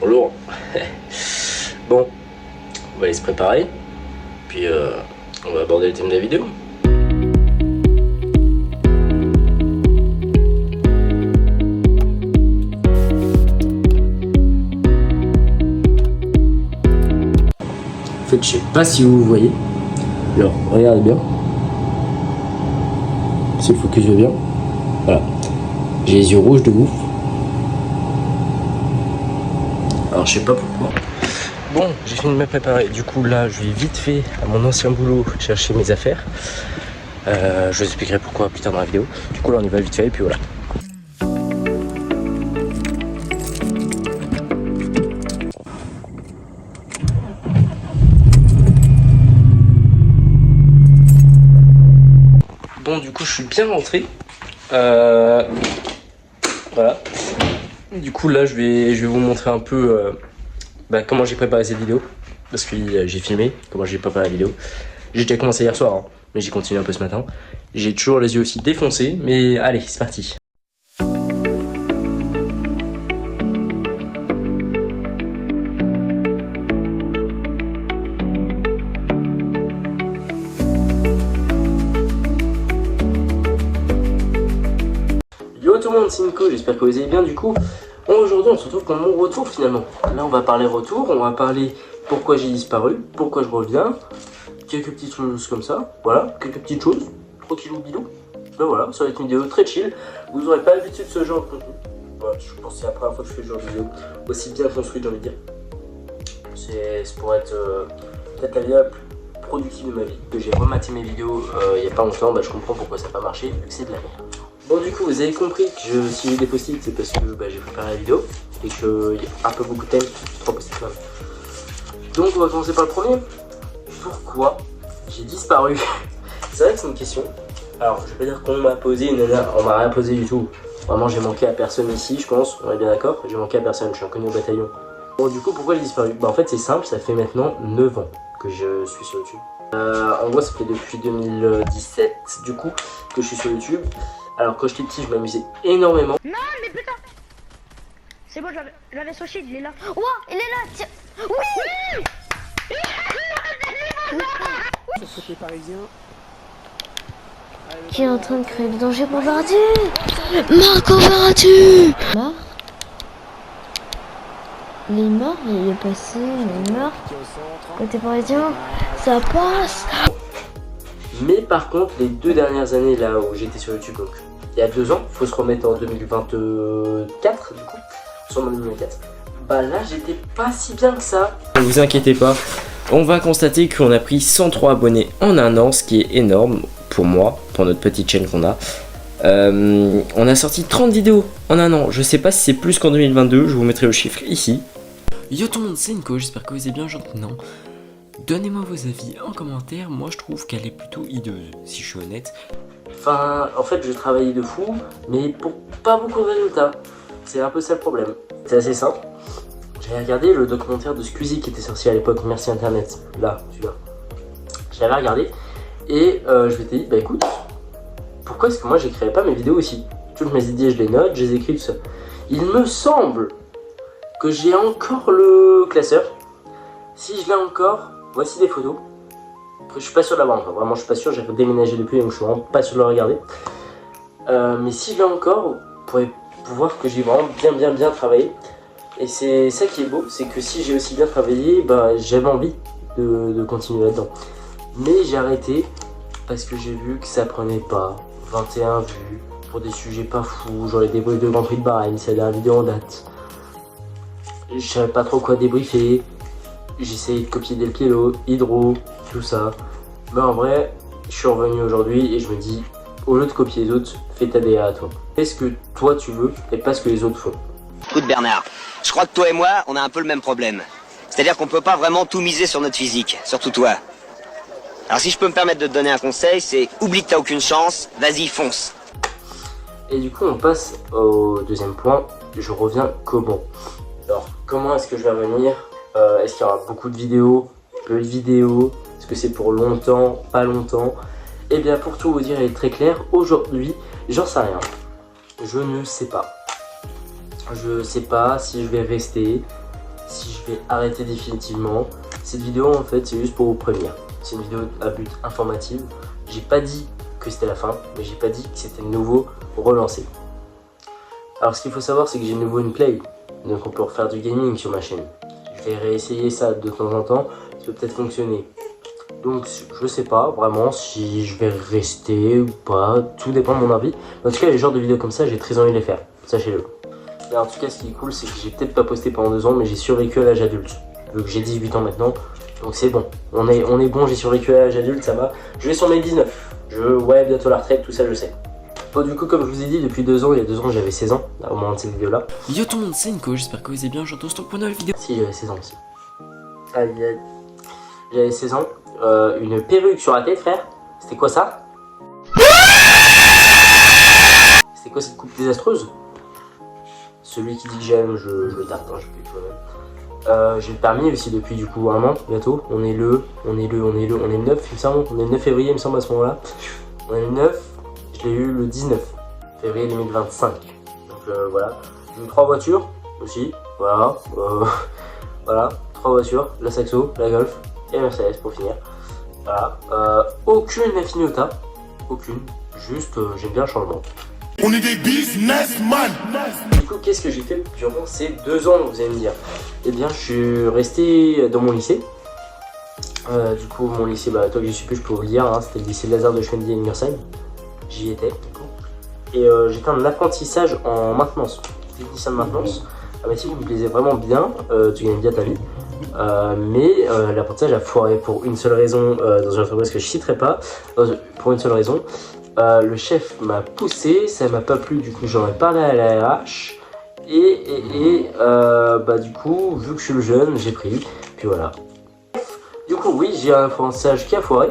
Lourd. Bon, on va aller se préparer. Puis on va aborder le thème de la vidéo. En fait, je sais pas si vous voyez. Alors, regardez bien. S'il faut que je bien. Voilà. J'ai les yeux rouges de ouf. Alors, je sais pas pourquoi. Bon, j'ai fini de me préparer. Du coup, là, je vais vite fait à mon ancien boulot chercher mes affaires. Je vous expliquerai pourquoi plus tard dans la vidéo. Du coup, là, on y va vite fait et puis voilà. Bon, du coup, je suis bien rentré. Voilà. Du coup, là, je vais vous montrer un peu comment j'ai préparé cette vidéo. Parce que j'ai filmé comment j'ai préparé la vidéo. J'ai déjà commencé hier soir, hein, mais j'ai continué un peu ce matin. J'ai toujours les yeux aussi défoncés, mais allez, c'est parti. Yo tout le monde, c'est Nico, j'espère que vous allez bien. Du coup, aujourd'hui on se retrouve pour mon retour finalement. Là on va parler retour, on va parler pourquoi j'ai disparu, pourquoi je reviens, quelques petites choses comme ça, voilà, quelques petites choses, tranquillou bidou. Ben voilà, ça va être une vidéo très chill, vous n'aurez pas l'habitude de ce genre de contenu. Voilà, je pense que c'est la première fois que je fais ce genre de vidéo aussi bien construite, j'ai envie de dire. C'est pour être peut-être la vidéo la plus productive de ma vie. Que j'ai rematé mes vidéos il n'y a pas longtemps, je comprends pourquoi ça n'a pas marché, vu que c'est de la merde. Bon, du coup, vous avez compris que si j'ai des post-it, c'est parce que j'ai préparé la vidéo et qu'il y a un peu beaucoup de thèmes, 3 post-it même. Donc, on va commencer par le premier. Pourquoi j'ai disparu? C'est vrai que c'est une question. Alors, je vais pas dire qu'on m'a posé, on m'a rien posé du tout. Vraiment, j'ai manqué à personne ici, je pense, on est bien d'accord. J'ai manqué à personne, je suis inconnu au bataillon. Bon, du coup, pourquoi j'ai disparu? En fait, c'est simple, ça fait maintenant 9 ans que je suis sur YouTube. En gros, ça fait depuis 2017, du coup, que je suis sur YouTube. Alors quand j'étais petit, je m'amusais énormément. Non mais putain. C'est bon, j'avais son shield, il est là. Ouah, il est là, tiens. Oui. Société parisien. Qui est en train de créer le danger pour Verratti. Marco Verratti. Mort. Il est mort, il est passé, il est mort. Côté parisien, ça passe. Mais par contre, les 2 dernières années là où j'étais sur YouTube, donc il y a 2 ans, faut se remettre en 2024 du coup, sur mon 2024. Là j'étais pas si bien que ça. Ne vous inquiétez pas, on va constater qu'on a pris 103 abonnés en un an, ce qui est énorme pour moi, pour notre petite chaîne qu'on a. On a sorti 30 vidéos en un an, je sais pas si c'est plus qu'en 2022, je vous mettrai le chiffre ici. Yo tout le monde, c'est Nico, j'espère que vous allez bien aujourd'hui. Donnez-moi vos avis en commentaire, moi je trouve qu'elle est plutôt hideuse, si je suis honnête. Enfin, en fait je travaillais de fou, mais pour pas beaucoup de résultats. C'est un peu ça le problème. C'est assez simple. J'avais regardé le documentaire de Squeezie qui était sorti à l'époque, Merci Internet. Là, celui-là. J'avais regardé et je m'étais dit, écoute, pourquoi est-ce que moi j'écrivais pas mes vidéos aussi? Toutes mes idées, je les note, je les écris, tout ça. Il me semble que j'ai encore le classeur. Si je l'ai encore, voici des photos. Après, je suis pas sûr de l'avoir encore, vraiment je suis pas sûr, j'ai déménagé depuis donc je suis vraiment pas sûr de le regarder. Mais si je l'ai encore, vous pourrez voir que j'ai vraiment bien travaillé. Et c'est ça qui est beau, c'est que si j'ai aussi bien travaillé, j'avais envie de continuer là-dedans. Mais j'ai arrêté parce que j'ai vu que ça prenait pas 21 vues pour des sujets pas fous, genre les débriefs de Grand Prix de Bahreïn, c'est la vidéo en date. Je savais pas trop quoi débriefer. J'essayais de copier Del Piero, Hydro, tout ça. Mais en vrai, je suis revenu aujourd'hui et je me dis, au lieu de copier les autres, fais ta DA à toi. Fais ce que toi tu veux et pas ce que les autres font. Écoute Bernard, je crois que toi et moi, on a un peu le même problème. C'est-à-dire qu'on peut pas vraiment tout miser sur notre physique, surtout toi. Alors si je peux me permettre de te donner un conseil, c'est oublie que t'as aucune chance, vas-y fonce. Et du coup on passe au deuxième point, je reviens comment. Alors comment est-ce que je vais revenir? Est-ce qu'il y aura beaucoup de vidéos, peu de vidéos? Est-ce que c'est pour longtemps, pas longtemps? Eh bien pour tout vous dire, il est très clair, aujourd'hui, j'en sais rien. Je ne sais pas. Je sais pas si je vais rester, si je vais arrêter définitivement. Cette vidéo en fait c'est juste pour vous prévenir. C'est une vidéo à but informatif. J'ai pas dit que c'était la fin, mais j'ai pas dit que c'était de nouveau relancé. Alors ce qu'il faut savoir c'est que j'ai de nouveau une play, donc on peut refaire du gaming sur ma chaîne. Je vais réessayer ça de temps en temps, ça peut peut-être fonctionner. Donc je sais pas vraiment si je vais rester ou pas, tout dépend de mon envie. En tout cas les genres de vidéos comme ça j'ai très envie de les faire, sachez-le. Et en tout cas ce qui est cool c'est que j'ai peut-être pas posté pendant 2 ans mais j'ai survécu à l'âge adulte. Vu que j'ai 18 ans maintenant, donc c'est bon. On est bon, j'ai survécu à l'âge adulte, ça va. Je vais sur mes 19. Ouais, bientôt la retraite, tout ça je sais. Bon du coup comme je vous ai dit, depuis 2 ans, il y a 2 ans j'avais 16 ans, au moment de cette vidéo là. Yo tout le monde, c'est Nico, j'espère que vous allez bien, j'entends ce pour une nouvelle vidéo. Si j'avais 16 ans aussi. J'avais 16 ans, une perruque sur la tête frère. C'était quoi ça? C'était quoi cette coupe désastreuse? Celui qui dit que j'aime, je le tape, hein, je peux tout même. J'ai le permis aussi depuis du coup 1 an bientôt. On est le 9 il me semble, on est le 9 février il me semble à ce moment là. On est le 9, je l'ai eu le 19 février 2025. Donc voilà. J'ai eu 3 voitures aussi, voilà. Voilà, 3 voitures, la Saxo, la Golf et la Mercedes pour finir. Voilà. Aucune Affinota, aucune, juste j'aime bien le changement. On est des businessmen. Du coup, qu'est-ce que j'ai fait durant ces 2 ans, vous allez me dire? Eh bien, je suis resté dans mon lycée. Du coup, mon lycée, bah, toi que j'y suis plus, je peux vous le dire, hein, c'était le lycée Lazare de Schwendy à Ingersheim. J'y étais, du coup. Et j'étais en apprentissage en maintenance, technicien de maintenance. Un métier qui me plaisait vraiment bien, tu gagnes bien ta vie. Mais l'apprentissage a foiré pour une seule raison, dans une entreprise que je citerai pas, pour une seule raison. Le chef m'a poussé, ça m'a pas plu, du coup j'en ai parlé à la RH bah du coup vu que je suis le jeune j'ai pris, puis voilà. Du coup oui j'ai un apprentissage qui a foiré.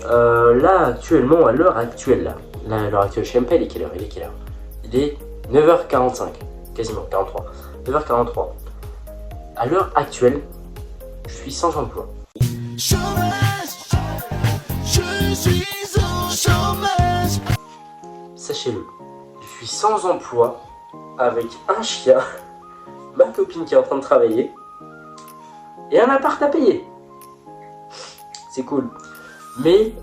Là actuellement, à l'heure actuelle, à l'heure actuelle, je sais même pas il est quelle heure, il est 9h45, quasiment 43, 9h43. À l'heure actuelle, je suis sans emploi. Sachez-le, je suis sans emploi, avec un chien, ma copine qui est en train de travailler, et un appart à payer. C'est cool. Mais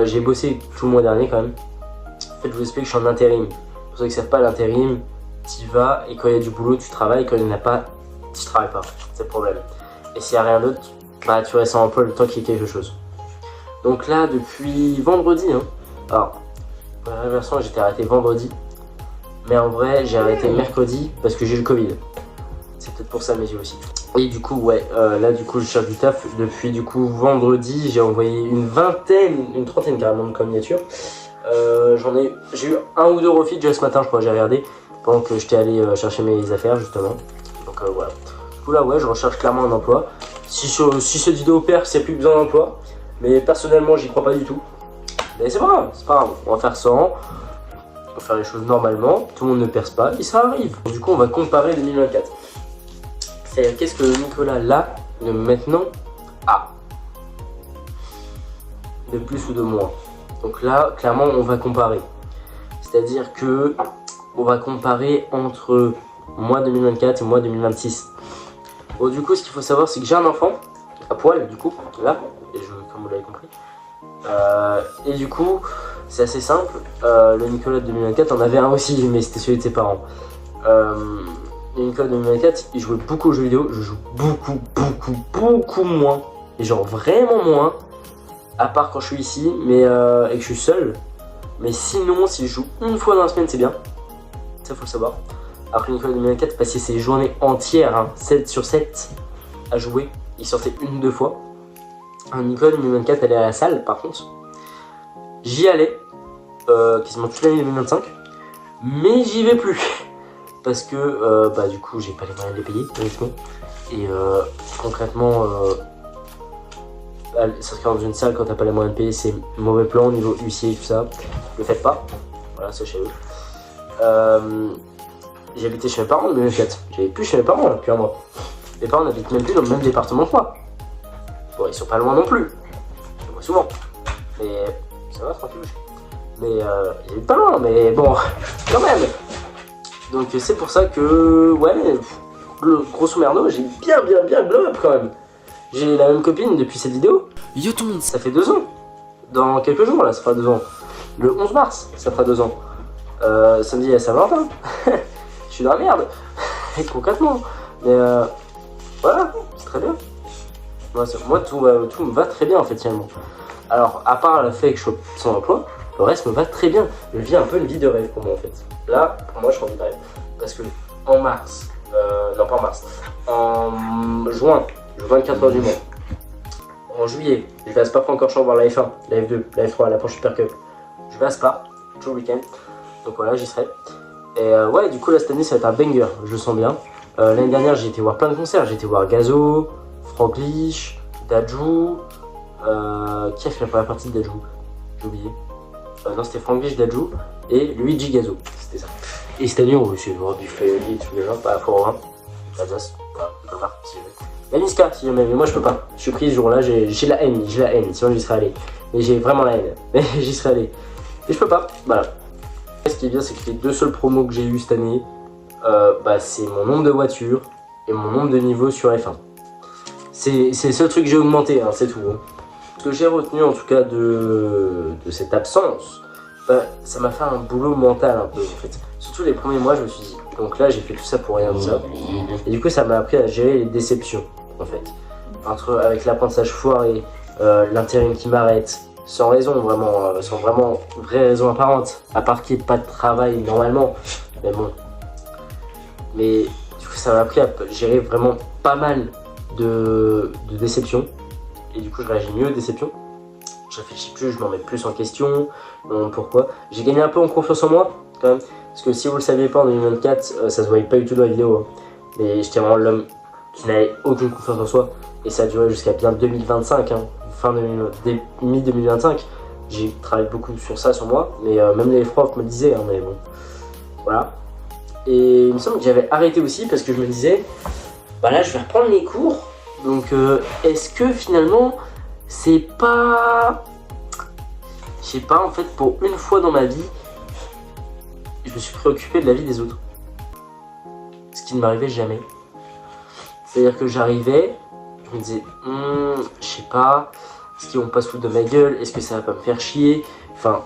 j'ai bossé tout le mois dernier quand même. En fait, je vous explique que je suis en intérim. Pour ceux qui ne savent pas, l'intérim, tu y vas, et quand il y a du boulot, tu travailles, quand il n'y en a pas, tu travailles pas. C'est le problème. Et s'il n'y a rien d'autre, bah tu restes sans emploi le temps qu'il y ait quelque chose. Donc là, depuis vendredi, hein, alors, la réversion, j'étais arrêté vendredi, mais en vrai j'ai arrêté mercredi parce que j'ai eu le Covid. C'est peut-être pour ça mes yeux aussi. Et du coup ouais, là du coup je cherche du taf depuis du coup vendredi. J'ai envoyé une trentaine carrément de candidatures. J'ai eu 1 ou 2 refits déjà ce matin je crois, j'ai regardé pendant que j'étais allé chercher mes affaires justement. Donc voilà. Du coup là ouais je recherche clairement un emploi. Si cette vidéo perd, c'est plus besoin d'emploi. Mais personnellement j'y crois pas du tout. Mais c'est pas grave, on va faire sans, on va faire les choses normalement, tout le monde ne perce pas et ça arrive. Du coup on va comparer 2024. C'est qu'est-ce que Nicolas là, de maintenant, a de plus ou de moins. Donc là clairement on va comparer. C'est-à-dire que on va comparer entre moi 2024 et moi 2026. Bon du coup ce qu'il faut savoir c'est que j'ai un enfant à poil du coup, là, et comme vous l'avez compris. Et du coup, c'est assez simple, le Nicolas de 2024 en avait un aussi, mais c'était celui de ses parents. Le Nicolas de 2024, il jouait beaucoup aux jeux vidéo, je joue beaucoup moins, et genre vraiment moins, à part quand je suis ici, mais et que je suis seul. Mais sinon, si je joue une fois dans la semaine, c'est bien, ça faut le savoir. Alors que le Nicolas de 2024 passait ses journées entières, hein, 7 sur 7, à jouer, il sortait 1 ou 2 fois. Un Nicolas 2024 allait à la salle par contre. J'y allais quasiment toute l'année 2025. Mais j'y vais plus. Parce que bah du coup j'ai pas les moyens de les payer honnêtement. Et concrètement s'inscrire dans une salle quand t'as pas les moyens de payer c'est mauvais plan au niveau huissier et tout ça. Le faites pas. Voilà sachez-le. J'habitais chez mes parents en 2024. J'avais plus chez mes parents depuis 1 mois. Mes parents n'habitent même plus dans le même département que moi. Bon, ils sont pas loin non plus. Je les vois souvent. Mais ça va, tranquille. Mais ils habitent pas loin, mais bon, quand même. Donc c'est pour ça que, ouais, grosso merdo, j'ai bien glow up quand même. J'ai la même copine depuis cette vidéo. Yo tout le monde, Ça fait 2 ans. Dans quelques jours là, ça fera 2 ans. Le 11 mars, ça fera 2 ans. Samedi à Saint-Valentin. Je suis dans la merde. Concrètement. Mais voilà, c'est très bien. Moi tout me va très bien en fait finalement. Alors à part le fait que je sois sans emploi, le reste me va très bien. Je vis un peu une vie de rêve pour moi en fait. Là, pour moi je suis en vie de rêve. Parce que en mars, non pas en mars, en juin, je joue 24 heures du mois. En juillet, je vais à Spa-Francorchamps voir la F1, la F2, la F3, la Porsche Super Cup. Je vais à Spa, tout le week-end. Donc voilà, j'y serai. Et ouais, du coup là cette année ça va être un banger, je le sens bien. L'année dernière j'ai été voir plein de concerts, j'ai été voir Gazo, Franglish, Dadju, qui a fait la première partie de Dadju? J'ai oublié. Non, c'était Franglish, Dadju et Luigi Gazo, c'était ça. Et cette année on va essayer de voir du Fayoli et tout les gens, pas à Fort-Rhin, Alsace, voilà, je peux pas si je veux. Il y a Niska si jamais, mais moi je peux pas. Je suis pris ce jour-là, j'ai la haine, sinon j'y serais allé. Mais j'ai vraiment la haine, mais j'y serais allé. Et je peux pas, voilà. Ce qui est bien, c'est que les 2 seuls promos que j'ai eu cette année, c'est mon nombre de voitures et mon nombre de niveaux sur F1. C'est le seul truc que j'ai augmenté, hein, c'est tout. Hein. Ce que j'ai retenu en tout cas de cette absence, ça m'a fait un boulot mental un peu en fait. Surtout les premiers mois, je me suis dit, donc là j'ai fait tout ça pour rien de ça. Et du coup ça m'a appris à gérer les déceptions en fait. Avec l'apprentissage foiré, l'intérim qui m'arrête, sans raison vraiment, sans vraiment vraie raison apparente, à part qu'il n'y ait pas de travail normalement, mais bon. Mais du coup ça m'a appris à gérer vraiment pas mal de déceptions, et du coup je réagis mieux aux déceptions, je réfléchis plus, je m'en mets plus en question, pourquoi. J'ai gagné un peu en confiance en moi quand même, parce que si vous le saviez pas en 2024, ça se voyait pas du tout dans la vidéo, hein. Mais j'étais vraiment l'homme qui n'avait aucune confiance en soi, et ça a duré jusqu'à bien 2025, hein. Mi-2025, j'ai travaillé beaucoup sur ça, sur moi, mais même les profs me le disaient, hein, mais bon, voilà. Et il me semble que j'avais arrêté aussi parce que je me disais, bah là je vais reprendre mes cours, donc est-ce que finalement c'est pas, je sais pas, en fait pour une fois dans ma vie, je me suis préoccupé de la vie des autres, ce qui ne m'arrivait jamais. C'est-à-dire que j'arrivais, je me disais, je sais pas, est-ce qu'ils vont pas se foutre de ma gueule, est-ce que ça va pas me faire chier, enfin,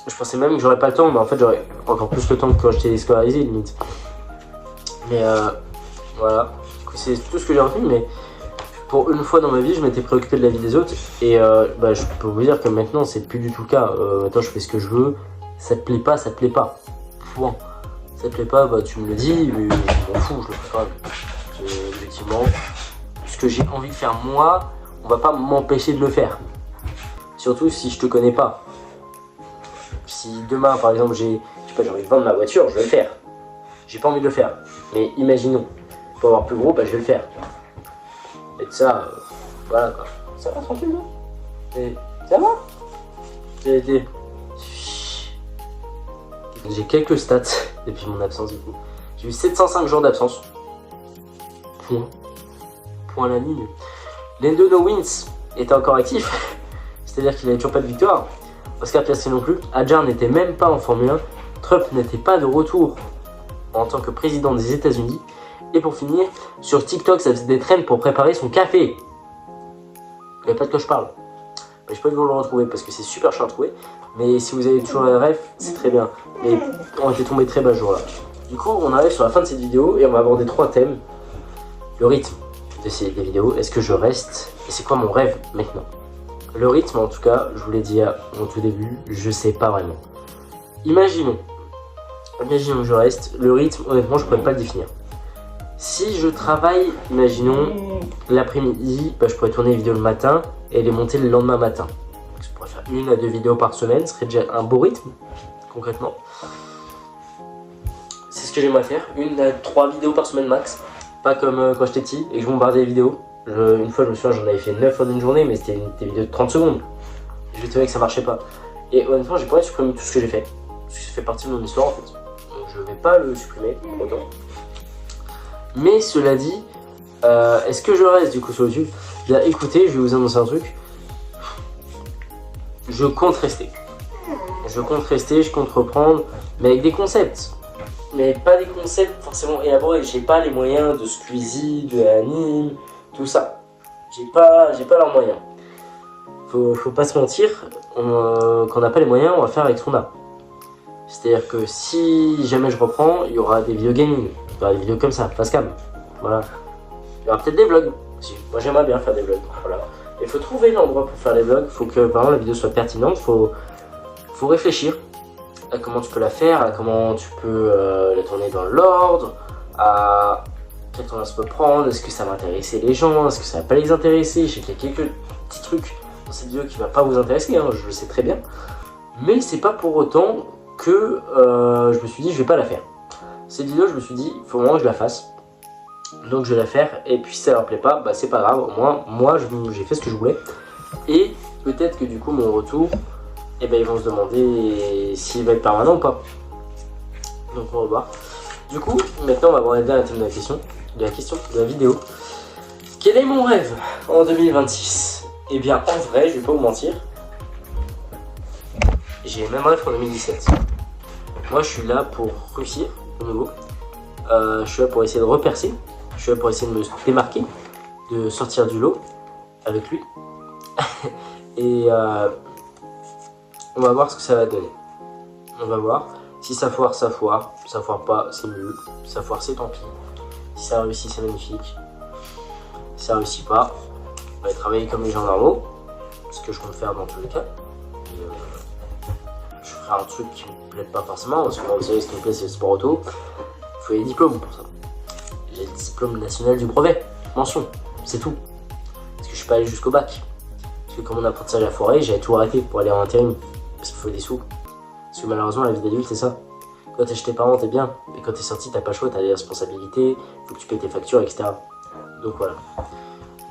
je pensais même que j'aurais pas le temps, mais en fait j'aurais encore plus le temps que quand j'étais déscolarisé limite. Mais voilà, du coup c'est tout ce que j'ai retenu, mais pour une fois dans ma vie je m'étais préoccupé de la vie des autres, et je peux vous dire que maintenant c'est plus du tout le cas. Maintenant je fais ce que je veux, ça te plaît pas, ça te plaît pas, point. Ça te plaît pas, tu me le dis, mais je m'en fous, je le fais quand même. Effectivement, ce que j'ai envie de faire moi, on va pas m'empêcher de le faire. Surtout si je te connais pas. Si demain par exemple j'ai envie de vendre ma voiture, je vais le faire. J'ai pas envie de le faire. Mais imaginons, pour avoir plus gros, je vais le faire. Et de ça, voilà quoi. Ça va tranquille, non? Et ça va? J'ai quelques stats depuis mon absence du coup. J'ai eu 705 jours d'absence. Point à la ligne. Lando No Wins était encore actif, c'est-à-dire qu'il n'avait toujours pas de victoire. Oscar Piastri non plus. Hadjar n'était même pas en Formule 1. Trump n'était pas de retour en tant que président des États-Unis. Et pour finir, sur TikTok, ça faisait des trends pour préparer son café. Vous savez pas de quoi je parle. Mais je peux vous le retrouver parce que c'est super chiant à trouver. Mais si vous avez toujours la ref, c'est très bien. Mais on était tombé très bas ce jour-là. Du coup, on arrive sur la fin de cette vidéo et on va aborder 3 thèmes. Le rythme de ces vidéos, est-ce que je reste? Et c'est quoi mon rêve maintenant? Le rythme, en tout cas, je vous l'ai dit au tout début, je sais pas vraiment. Imaginons que je reste, le rythme, honnêtement, je pourrais pas le définir. Si je travaille, imaginons, l'après-midi, je pourrais tourner les vidéos le matin et les monter le lendemain matin. Donc, je pourrais faire 1 à 2 vidéos par semaine, ce serait déjà un beau rythme, concrètement. C'est ce que j'aimerais faire, 1 à 3 vidéos par semaine max. Pas comme quand j'étais petit et que je bombardais les vidéos. Une fois, je me souviens, j'en avais fait 9 en une journée, mais c'était des vidéos de 30 secondes. Je trouvais que ça marchait pas. Et honnêtement, j'ai pas supprimé tout ce que j'ai fait. Parce que ça fait partie de mon histoire en fait. Donc je vais pas le supprimer pour autant. Mais cela dit, est-ce que je reste du coup sur YouTube? Bien écoutez, je vais vous annoncer un truc. Je compte rester. Je compte reprendre, mais avec des concepts. mais pas des concepts forcément élaborés. J'ai pas les moyens de Squeezie, de Anime, tout ça. J'ai pas leurs moyens. Faut pas se mentir, quand on n'a pas les moyens, on va faire avec ce qu'on a. C'est-à-dire que si jamais je reprends, il y aura des vidéos gaming, il y aura des vidéos comme ça, face cam. Voilà. Il y aura peut-être des vlogs aussi. Moi j'aimerais bien faire des vlogs. Voilà. Il faut trouver l'endroit pour faire les vlogs. Il faut que vraiment la vidéo soit pertinente. Faut réfléchir à comment tu peux la faire, à comment tu peux la tourner dans l'ordre, à quel temps ça peut prendre, est-ce que ça va intéresser les gens, est-ce que ça va pas les intéresser. Je sais qu'il y a quelques petits trucs dans cette vidéo qui va pas vous intéresser, hein, je le sais très bien. Mais c'est pas pour autant que je me suis dit je vais pas la faire. Cette vidéo je me suis dit il faut vraiment que je la fasse. Donc je vais la faire et puis si ça leur plaît pas, bah c'est pas grave, au moins moi j'ai fait ce que je voulais. Et peut-être que du coup mon retour, eh ben, ils vont se demander s'il va être permanent ou pas. Donc on va voir. Du coup maintenant on va aborder la thème de la question de la vidéo. Quel est mon rêve en 2026? Eh bien en vrai je vais pas vous mentir, j'ai le même rêve qu'en 2017. Moi je suis là pour réussir de nouveau. Je suis là pour essayer de repercer. Je suis là pour essayer de me démarquer, de sortir du lot avec lui. Et on va voir ce que ça va donner. On va voir. Si ça foire, ça foire. Si ça foire pas, c'est nul. Si ça foire, c'est tant pis. Si ça réussit, c'est magnifique. Si ça réussit pas, on va travailler comme les gens normaux. Ce que je compte faire dans tous les cas. Et, je ferai un truc qui me plaît pas forcément. Parce que moi, vous savez, ce qui me plaît, c'est le sport auto. Il faut les diplômes pour ça. J'ai le diplôme national du brevet. Mention. C'est tout. Parce que je suis pas allé jusqu'au bac. Parce que comme mon apprentissage a foiré, j'avais tout arrêté pour aller en intérim. Parce qu'il faut des sous. Parce que malheureusement, la vie d'adulte, c'est ça. Quand t'es chez tes parents, t'es bien. Mais quand t'es sorti, t'as pas le choix, t'as des responsabilités, faut que tu payes tes factures, etc. Donc voilà.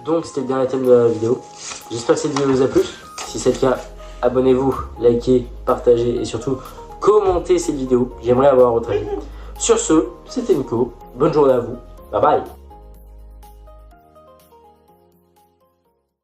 Donc c'était le dernier thème de la vidéo. J'espère que cette vidéo vous a plu. Si c'est le cas, abonnez-vous, likez, partagez et surtout commentez cette vidéo. J'aimerais avoir votre avis. Sur ce, c'était Nico. Bonne journée à vous. Bye bye.